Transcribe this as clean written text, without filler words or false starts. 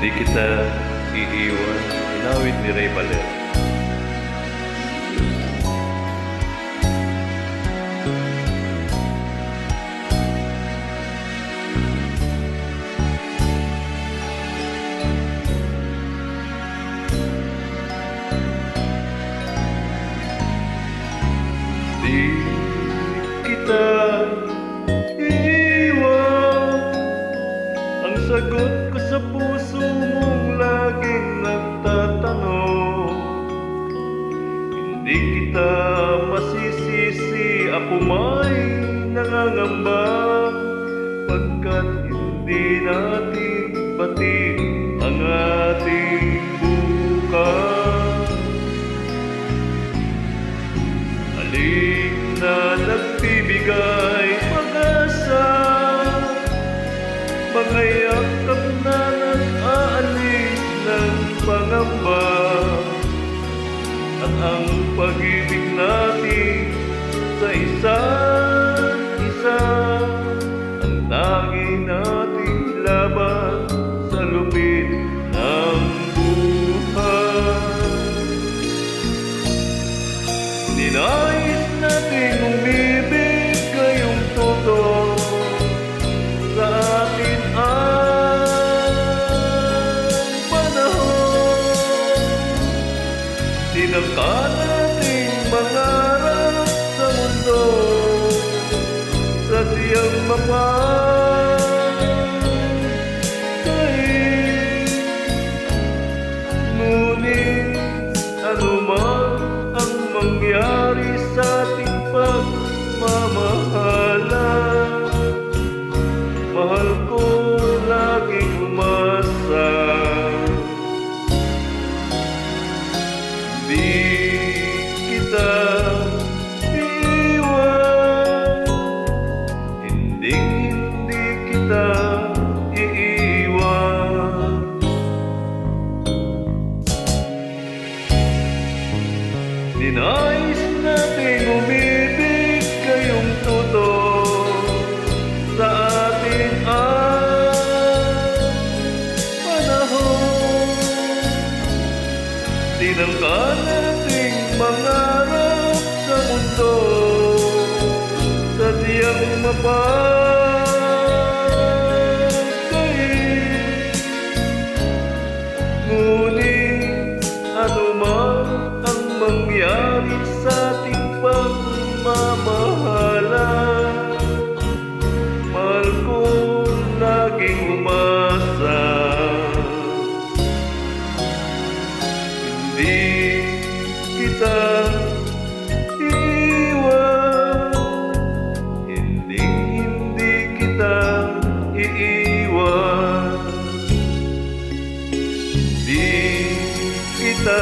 Hindi kita iiwan. Inawit ni Ray Valer. Di kita iiwan. Ang sagot ko sa puso mong laging nagtatanong. Hindi kita masisisi, ako may nangangamba, pagkat hindi natin pati ang ating bukas. Alin na nagbibigay pag-asa, mga yakap na nag-aalis ng pangamba, at ang pag-ibig natin sa isa't isa, ang tanging nating laban sa lupit ng buhay. Ninais nating umibig, ngayong totoo sa atin ang panahon. Tinangka nating mangarap sa mundo, sadyang mapagkain. Ngunit anuman ang mangyari sa ating pagmamahalan, mahal ko laging umasa. Di kita iiwan, hindi kita iiwan. Ninais nating umibig, ngayong totoo sa atin ang panahon. Tinangka nating mangarap sa mundo, sadyang mapagkain. Ngunit anuman ang mangyari sa ating pagmamahalan, mahal ko laging umasa. Hindi kita iiwan, hindi kita iiwan. Di kita